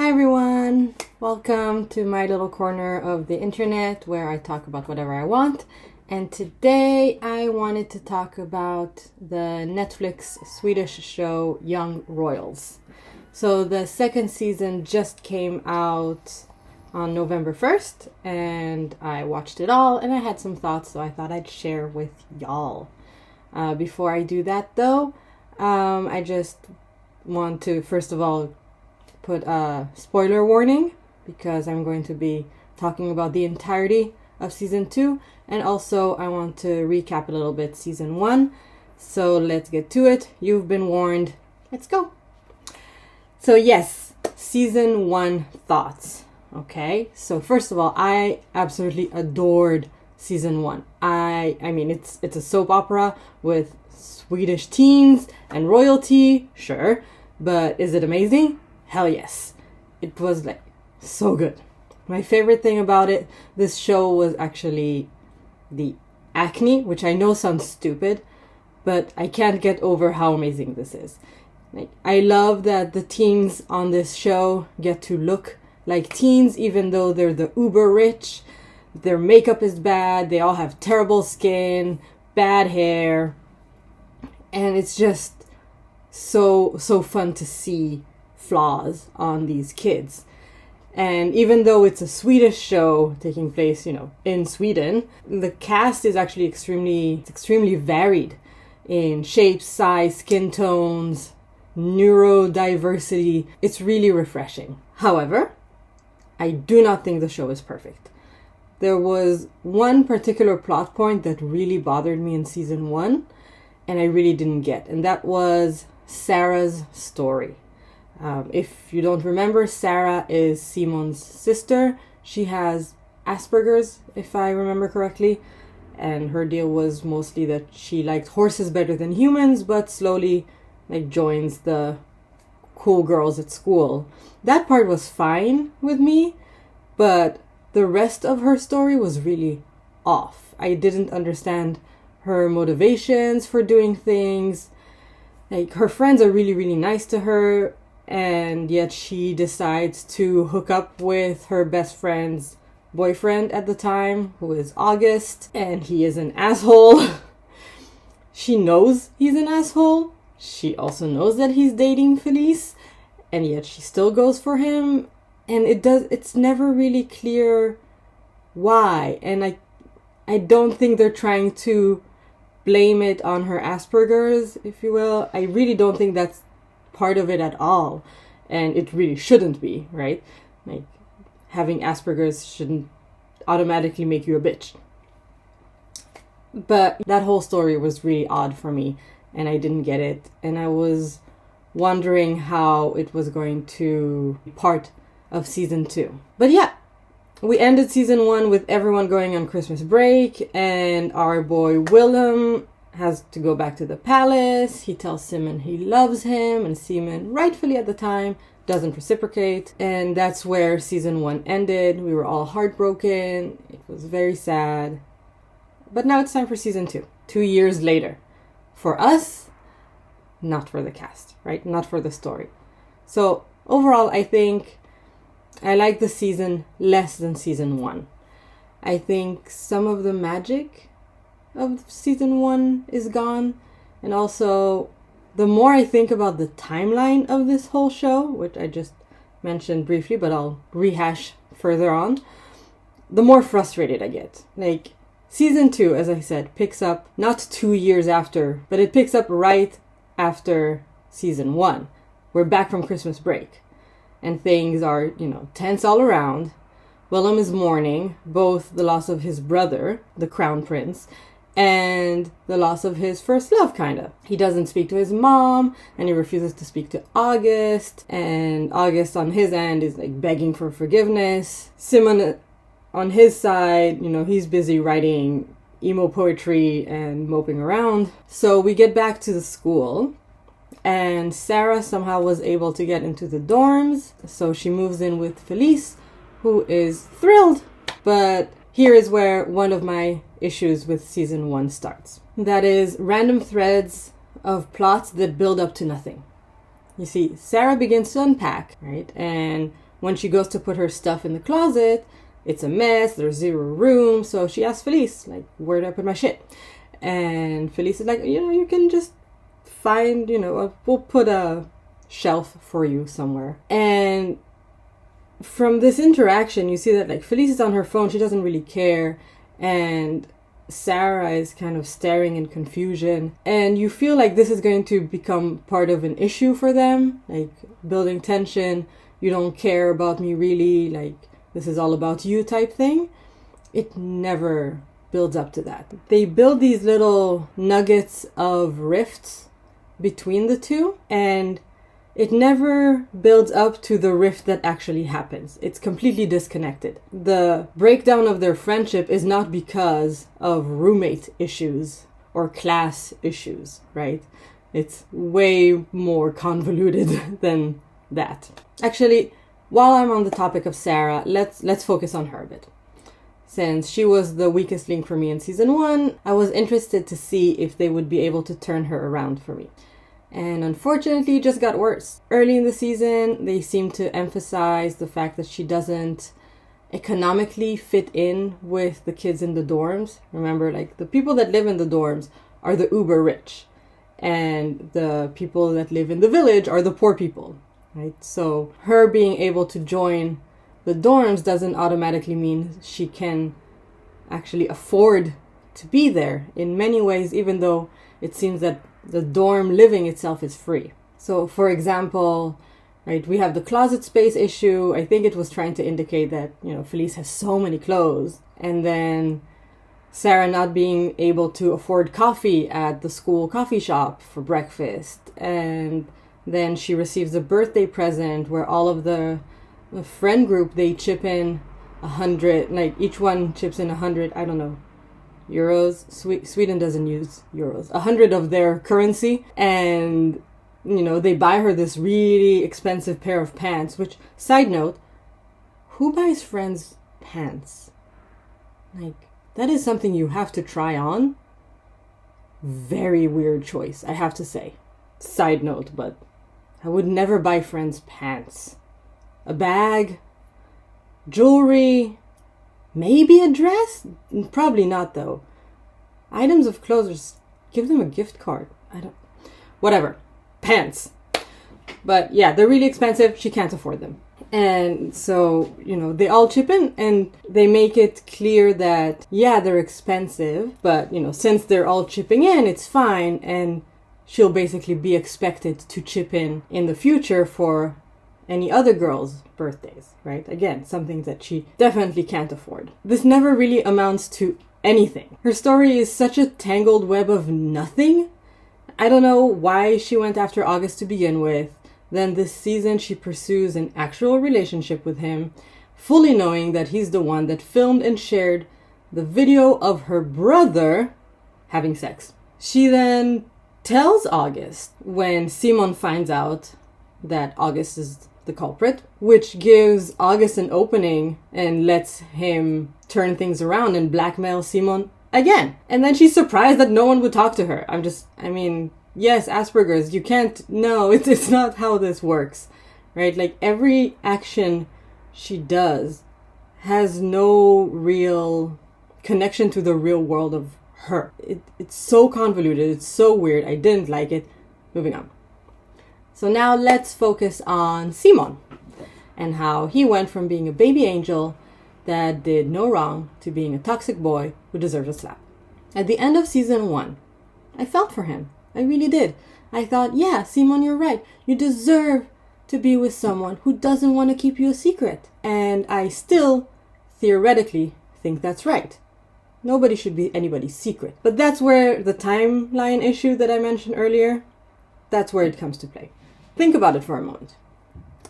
Hi everyone! Welcome to my little corner of the internet where I talk about whatever I want. And today I wanted to talk about the Netflix Swedish show Young Royals. So the second season just came out on November 1st and I watched it all and I had some thoughts, so I thought I'd share with y'all. Before I do that though, I just want to first of all put a spoiler warning because I'm going to be talking about the entirety of season 2, and also I want to recap a little bit season 1. So let's get to it. You've been warned. Let's go. So yes, season 1 thoughts. Okay, so first of all, I absolutely adored season 1. I mean it's a soap opera with Swedish teens and royalty, sure, but is it amazing? Hell yes. It was like so good. My favorite thing about this show was actually the acne, which I know sounds stupid, but I can't get over how amazing this is. Like, I love that the teens on this show get to look like teens even though they're the uber rich. Their makeup is bad, they all have terrible skin, bad hair, and it's just so fun to see flaws on these kids. And even though it's a Swedish show taking place, in Sweden, the cast is actually extremely varied in shapes, size, skin tones, neurodiversity. It's really refreshing. However, I do not think the show is perfect. There was one particular plot point that really bothered me in season 1 and I really didn't get, and that was Sarah's story. If you don't remember, Sarah is Simon's sister. She has Asperger's, if I remember correctly. And her deal was mostly that she liked horses better than humans, but slowly joins the cool girls at school. That part was fine with me, but the rest of her story was really off. I didn't understand her motivations for doing things. Her friends are really nice to her, and yet she decides to hook up with her best friend's boyfriend at the time, who is August, and he is an asshole. She knows he's an asshole. She also knows that he's dating Felice, and yet she still goes for him. And it's never really clear why. And I don't think they're trying to blame it on her Asperger's, if you will. I really don't think that's part of it at all, and it really shouldn't be, right? Having Asperger's shouldn't automatically make you a bitch. But that whole story was really odd for me, and I didn't get it, and I was wondering how it was going to be part of season 2. But yeah, we ended season 1 with everyone going on Christmas break, and our boy Willem has to go back to the palace. He tells Simon he loves him, and Simon, rightfully at the time, doesn't reciprocate. And that's where season 1 ended. We were all heartbroken. It was very sad. But now it's time for season 2. 2 years later. For us, not for the cast, right? Not for the story. So overall, I think I like the season less than season 1. I think some of the magic of season 1 is gone, and also the more I think about the timeline of this whole show, which I just mentioned briefly but I'll rehash further on, the more frustrated I get. Season 2, as I said, picks up not 2 years after, but it picks up right after season 1. We're back from Christmas break and things are tense all around. Willem is mourning both the loss of his brother, the crown prince, and the loss of his first love, kinda. He doesn't speak to his mom, and he refuses to speak to August, and August on his end is begging for forgiveness. Simon on his side, he's busy writing emo poetry and moping around. So we get back to the school, and Sarah somehow was able to get into the dorms, so she moves in with Felice, who is thrilled. But here is where one of my issues with season 1 starts. That is random threads of plots that build up to nothing. You see, Sarah begins to unpack, right? And when she goes to put her stuff in the closet, it's a mess, there's zero room. So she asks Felice, like, where do I put my shit? And Felice is like, you can just find, we'll put a shelf for you somewhere. And from this interaction, you see that, like, Felice is on her phone, she doesn't really care, and Sarah is kind of staring in confusion, and you feel like this is going to become part of an issue for them, like building tension. You don't care about me really, like this is all about you type thing. It never builds up to that. They build these little nuggets of rifts between the two, and it never builds up to the rift that actually happens. It's completely disconnected. The breakdown of their friendship is not because of roommate issues or class issues, right? It's way more convoluted than that. Actually, while I'm on the topic of Sarah, let's focus on her a bit. Since she was the weakest link for me in season 1, I was interested to see if they would be able to turn her around for me. And unfortunately, it just got worse. Early in the season, they seemed to emphasize the fact that she doesn't economically fit in with the kids in the dorms. Remember, like, the people that live in the dorms are the uber rich, and the people that live in the village are the poor people, right? So her being able to join the dorms doesn't automatically mean she can actually afford to be there in many ways, even though it seems that the dorm living itself is free. So, for example, right, we have the closet space issue. I think it was trying to indicate that, Felice has so many clothes. And then Sarah not being able to afford coffee at the school coffee shop for breakfast. And then she receives a birthday present where all of the friend group, they chip in 100, like each one chips in 100, I don't know, euros. Sweden doesn't use euros. 100 of their currency, and they buy her this really expensive pair of pants. Which, side note, who buys friends pants? Like, that is something you have to try on. Very weird choice, I have to say. Side note, but I would never buy friends pants. A bag, jewelry, maybe a dress? Probably not, though. Items of clothes, just give them a gift card. Whatever. Pants. But yeah, they're really expensive. She can't afford them. And so, they all chip in, and they make it clear that, yeah, they're expensive, but, since they're all chipping in, it's fine. And she'll basically be expected to chip in the future for any other girls' birthdays, right? Again, something that she definitely can't afford. This never really amounts to anything. Her story is such a tangled web of nothing. I don't know why she went after August to begin with. Then this season she pursues an actual relationship with him, fully knowing that he's the one that filmed and shared the video of her brother having sex. She then tells August when Simon finds out that August is the culprit, which gives August an opening and lets him turn things around and blackmail Simon again. And then she's surprised that no one would talk to her. Yes, Asperger's, you can't, no, it's not how this works, right? Like, every action she does has no real connection to the real world of her. It's so convoluted, it's so weird, I didn't like it. Moving on. So now let's focus on Simon and how he went from being a baby angel that did no wrong to being a toxic boy who deserves a slap. At the end of season 1, I felt for him. I really did. I thought, yeah, Simon, you're right. You deserve to be with someone who doesn't want to keep you a secret. And I still, theoretically, think that's right. Nobody should be anybody's secret. But that's where the timeline issue that I mentioned earlier, that's where it comes to play. Think about it for a moment.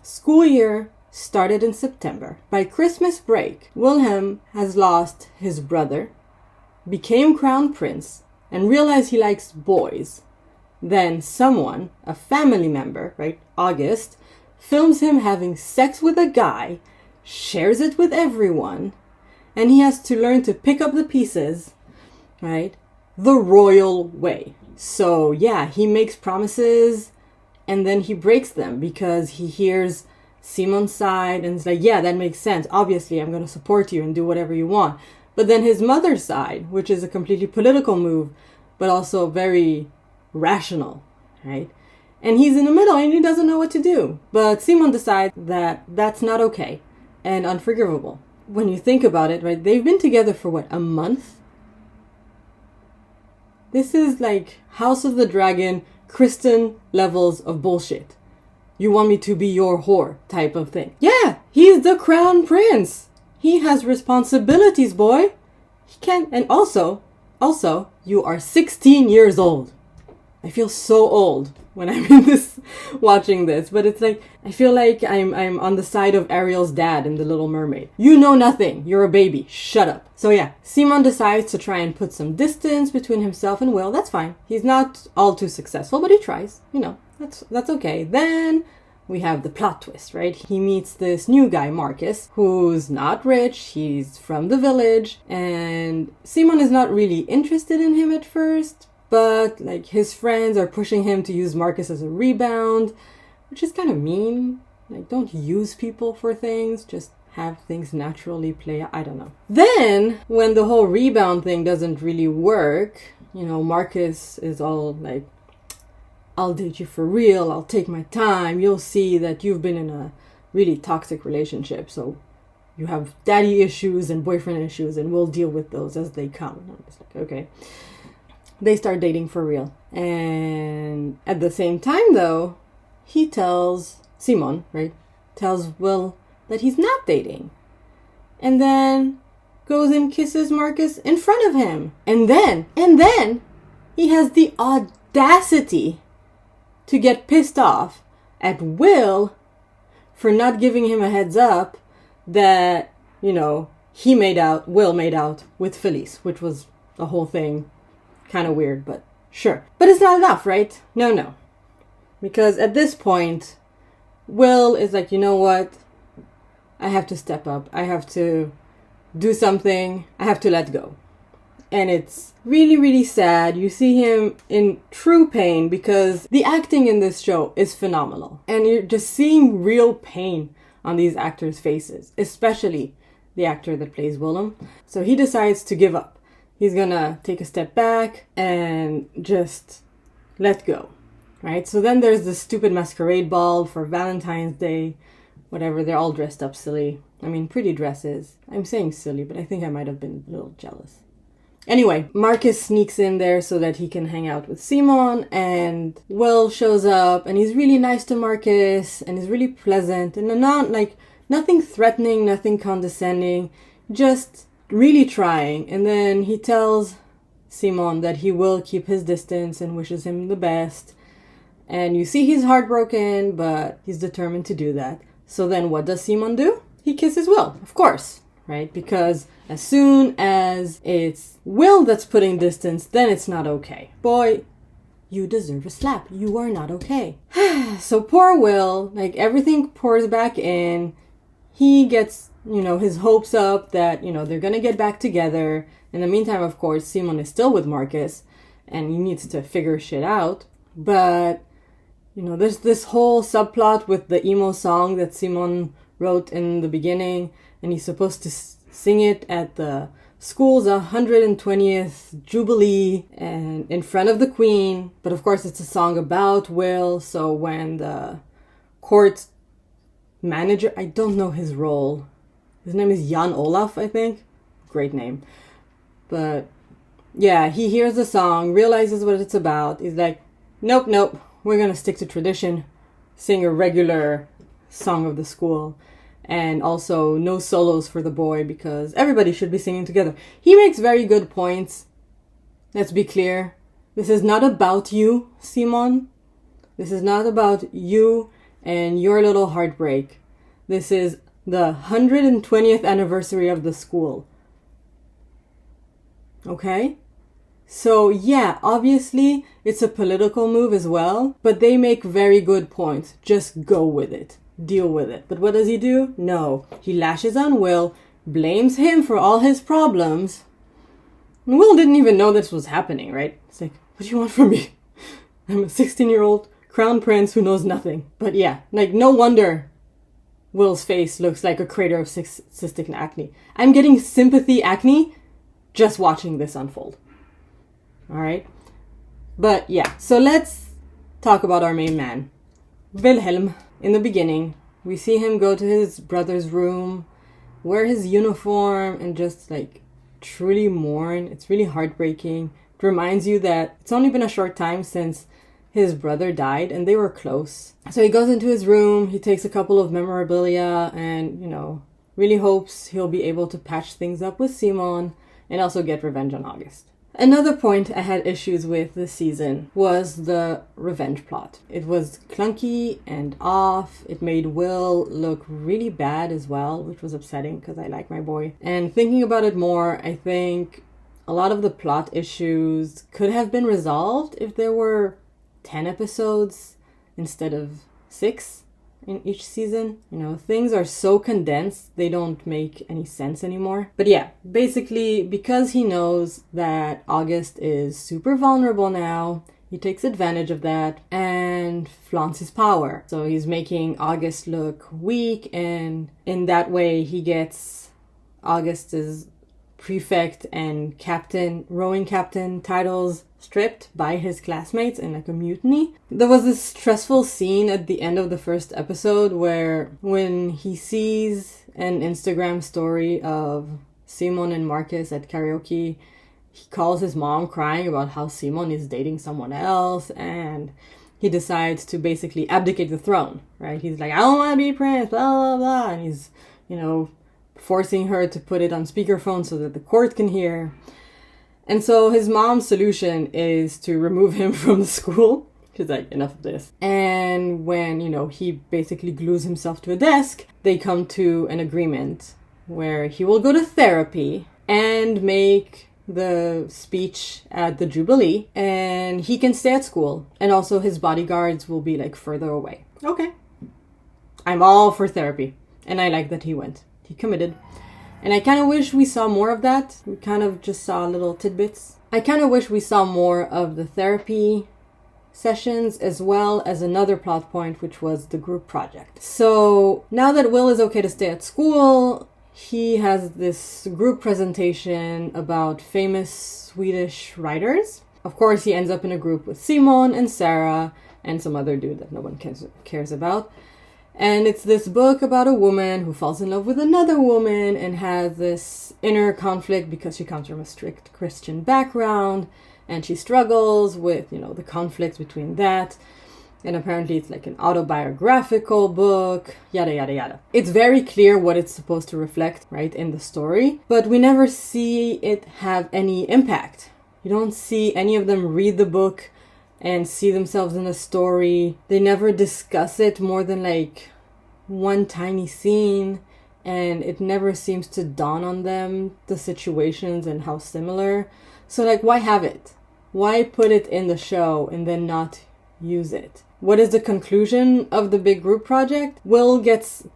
School year started in September. By Christmas break, Wilhelm has lost his brother, became crown prince, and realized he likes boys. Then someone, a family member, right, August, films him having sex with a guy, shares it with everyone, and he has to learn to pick up the pieces, right, the royal way. So yeah, he makes promises and then he breaks them because he hears Simon's side, and it's like, yeah, that makes sense. Obviously, I'm going to support you and do whatever you want. But then his mother's side, which is a completely political move, but also very rational, right? And he's in the middle and he doesn't know what to do. But Simon decides that that's not okay and unforgivable. When you think about it, right, they've been together for what, a month? This is like House of the Dragon, Kristen levels of bullshit. You want me to be your whore type of thing. Yeah, he's the crown prince. He has responsibilities, boy. He can't. And also, you are 16 years old. I feel so old when I'm in this, watching this. But it's like, I feel like I'm on the side of Ariel's dad in The Little Mermaid. You know nothing. You're a baby. Shut up. So yeah, Simon decides to try and put some distance between himself and Will. That's fine. He's not all too successful, but he tries. You know, that's okay. Then we have the plot twist, right? He meets this new guy, Marcus, who's not rich. He's from the village. And Simon is not really interested in him at first. But, like, his friends are pushing him to use Marcus as a rebound, which is kind of mean. Like, don't use people for things. Just have things naturally play out. I don't know. Then, when the whole rebound thing doesn't really work, you know, Marcus is all like, I'll date you for real. I'll take my time. You'll see that you've been in a really toxic relationship. So you have daddy issues and boyfriend issues, and we'll deal with those as they come. And I'm just like, okay. They start dating for real. And at the same time, though, he tells Simon, right? Tells Will that he's not dating. And then goes and kisses Marcus in front of him. And then he has the audacity to get pissed off at Will for not giving him a heads up that, you know, Will made out with Felice, which was the whole thing. Kind of weird, but sure. But it's not enough, right? No. Because at this point, Will is like, you know what? I have to step up. I have to do something. I have to let go. And it's really, really sad. You see him in true pain because the acting in this show is phenomenal. And you're just seeing real pain on these actors' faces, especially the actor that plays Willem. So he decides to give up. He's gonna take a step back and just let go, right? So then there's this stupid masquerade ball for Valentine's Day, whatever. They're all dressed up silly. I mean, pretty dresses. I'm saying silly, but I think I might have been a little jealous. Anyway, Marcus sneaks in there so that he can hang out with Simon, and Will shows up, and he's really nice to Marcus, and he's really pleasant, and not like nothing threatening, nothing condescending, just really trying. And then he tells Simon that he will keep his distance and wishes him the best. And you see he's heartbroken, but he's determined to do that. So then what does Simon do? He kisses Will, of course, right? Because as soon as it's Will that's putting distance, then it's not okay. Boy, you deserve a slap. You are not okay. So poor Will, like everything pours back in. He gets, you know, his hopes up that, you know, they're gonna get back together. In the meantime, of course, Simon is still with Marcus and he needs to figure shit out. But, you know, there's this whole subplot with the emo song that Simon wrote in the beginning, and he's supposed to sing it at the school's 120th Jubilee and in front of the Queen. But of course, it's a song about Will, so when the court manager, I don't know his role. His name is Jan Olaf, I think. Great name. But yeah, he hears the song, realizes what it's about. He's like, nope, we're gonna stick to tradition. Sing a regular song of the school. And also no solos for the boy because everybody should be singing together. He makes very good points. Let's be clear. This is not about you, Simon. This is not about you and your little heartbreak. This is the 120th anniversary of the school. Okay? So yeah, obviously it's a political move as well, but they make very good points. Just go with it. Deal with it. But what does he do? No. He lashes on Will, blames him for all his problems. And Will didn't even know this was happening, right? It's like, what do you want from me? I'm a 16-year-old crown prince who knows nothing. But yeah, like no wonder Will's face looks like a crater of cystic acne. I'm getting sympathy acne just watching this unfold. All right? But yeah, so let's talk about our main man, Wilhelm. In the beginning, we see him go to his brother's room, wear his uniform, and just like truly mourn. It's really heartbreaking. It reminds you that it's only been a short time since his brother died and they were close. So he goes into his room, he takes a couple of memorabilia and, really hopes he'll be able to patch things up with Simon and also get revenge on August. Another point I had issues with this season was the revenge plot. It was clunky and off. It made Will look really bad as well, which was upsetting because I like my boy. And thinking about it more, I think a lot of the plot issues could have been resolved if there were 10 episodes instead of 6 in each season. Things are so condensed, they don't make any sense anymore. But yeah, basically, because he knows that August is super vulnerable now, he takes advantage of that and flaunts his power. So he's making August look weak, and in that way he gets August's prefect and rowing captain titles stripped by his classmates in like a mutiny. There was this stressful scene at the end of the first episode where when he sees an Instagram story of Simon and Marcus at karaoke, he calls his mom crying about how Simon is dating someone else, and he decides to basically abdicate the throne, right? He's like, I don't want to be prince, blah, blah, blah. And he's, forcing her to put it on speakerphone so that the court can hear. And so his mom's solution is to remove him from the school. She's like, enough of this. And when, he basically glues himself to a desk, they come to an agreement where he will go to therapy and make the speech at the Jubilee, and he can stay at school. And also his bodyguards will be like further away. Okay. I'm all for therapy. And I like that he went. He committed. And I kind of wish we saw more of that. We kind of just saw little tidbits. I kind of wish we saw more of the therapy sessions as well as another plot point, which was the group project. So now that Will is okay to stay at school, he has this group presentation about famous Swedish writers. Of course, he ends up in a group with Simon and Sarah and some other dude that no one cares about. And it's this book about a woman who falls in love with another woman and has this inner conflict because she comes from a strict Christian background and she struggles with, the conflict between that. And apparently it's like an autobiographical book, yada, yada, yada. It's very clear what it's supposed to reflect, right, in the story, but we never see it have any impact. You don't see any of them read the book and see themselves in the story. They never discuss it more than like one tiny scene, and it never seems to dawn on them the situations and how similar. So like, why have it? Why put it in the show and then not use it? What is the conclusion of the big group project? Will gets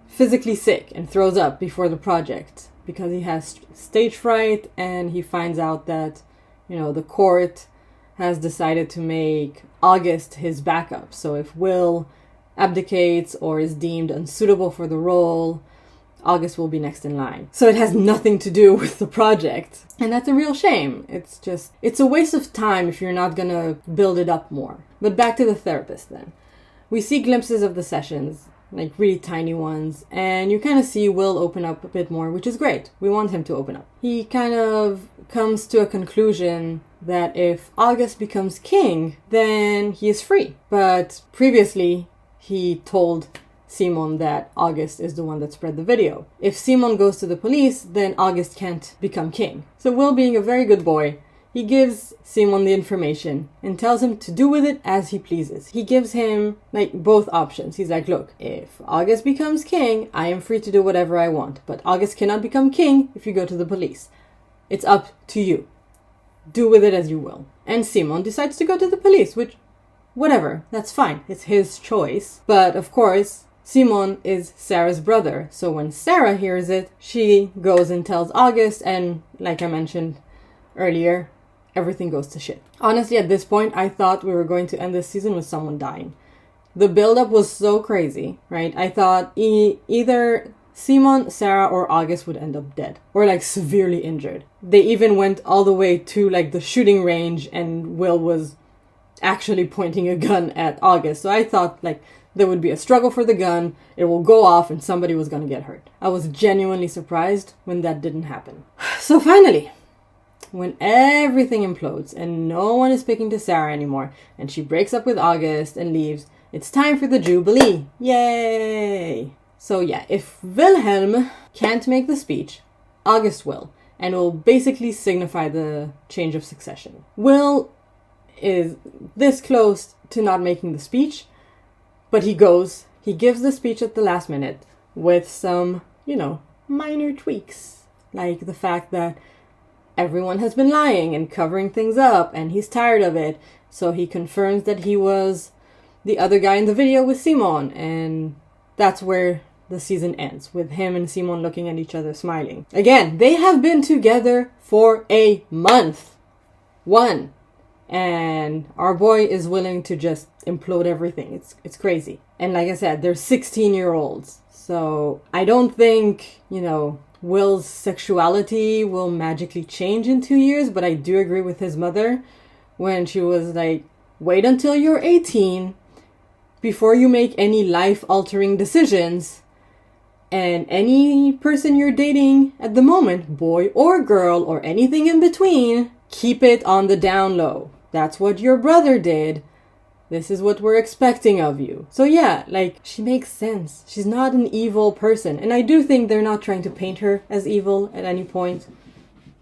physically sick and throws up before the project because he has stage fright, and he finds out that, the court has decided to make August his backup. So if Will abdicates or is deemed unsuitable for the role, August will be next in line. So it has nothing to do with the project. And that's a real shame. It's a waste of time if you're not gonna build it up more. But back to the therapist then. We see glimpses of the sessions, like really tiny ones, and you kind of see Will open up a bit more, which is great. We want him to open up. He kind of comes to a conclusion that if August becomes king, then he is free. But previously, he told Simon that August is the one that spread the video. If Simon goes to the police, then August can't become king. So Will, being a very good boy, he gives Simon the information and tells him to do with it as he pleases. He gives him like both options. He's like, look, if August becomes king, I am free to do whatever I want. But August cannot become king if you go to the police. It's up to you. Do with it as you will. And Simon decides to go to the police, which, whatever, that's fine. It's his choice. But of course, Simon is Sarah's brother. So when Sarah hears it, she goes and tells August, and like I mentioned earlier, everything goes to shit. Honestly, at this point, I thought we were going to end this season with someone dying. The build-up was so crazy, right? I thought either Simon, Sarah, or August would end up dead or like severely injured. They even went all the way to like the shooting range, and Will was actually pointing a gun at August. So I thought like there would be a struggle for the gun, it will go off, and somebody was going to get hurt. I was genuinely surprised when that didn't happen. So finally, when everything implodes and no one is speaking to Sarah anymore, and she breaks up with August and leaves, it's time for the Jubilee. Yay! So yeah, if Wilhelm can't make the speech, August will, and will basically signify the change of succession. Will is this close to not making the speech, but he gives the speech at the last minute with some, minor tweaks, like the fact that everyone has been lying and covering things up, and he's tired of it, so he confirms that he was the other guy in the video with Simon, and that's where the season ends, with him and Simon looking at each other smiling. Again, they have been together for a month. One. And our boy is willing to just implode everything. It's crazy. And like I said, they're 16-year-olds. So I don't think, Will's sexuality will magically change in 2 years, but I do agree with his mother when she was like, wait until you're 18 before you make any life-altering decisions. And any person you're dating at the moment, boy or girl or anything in between, keep it on the down low. That's what your brother did. This is what we're expecting of you. So yeah, like, she makes sense. She's not an evil person. And I do think they're not trying to paint her as evil at any point.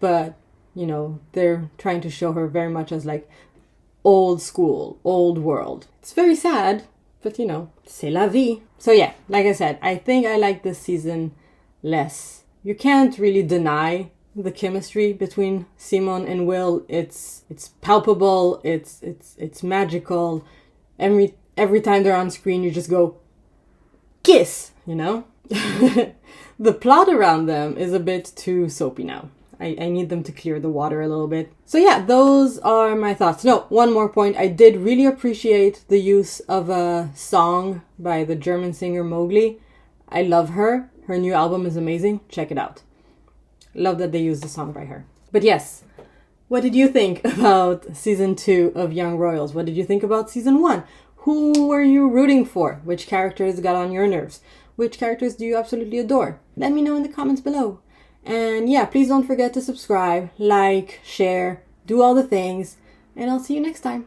But, they're trying to show her very much as like old school, old world. It's very sad, but c'est la vie. So yeah, like I said, I think I like this season less. You can't really deny the chemistry between Simon and Will. It's palpable, it's magical. Every time they're on screen, you just go, kiss, The plot around them is a bit too soapy now. I need them to clear the water a little bit. So yeah, those are my thoughts. No, one more point. I did really appreciate the use of a song by the German singer Mowgli. I love her. Her new album is amazing. Check it out. Love that they used a song by her. But yes, what did you think about season 2 of Young Royals? What did you think about season 1? Who were you rooting for? Which characters got on your nerves? Which characters do you absolutely adore? Let me know in the comments below. And yeah, please don't forget to subscribe, like, share, do all the things, and I'll see you next time.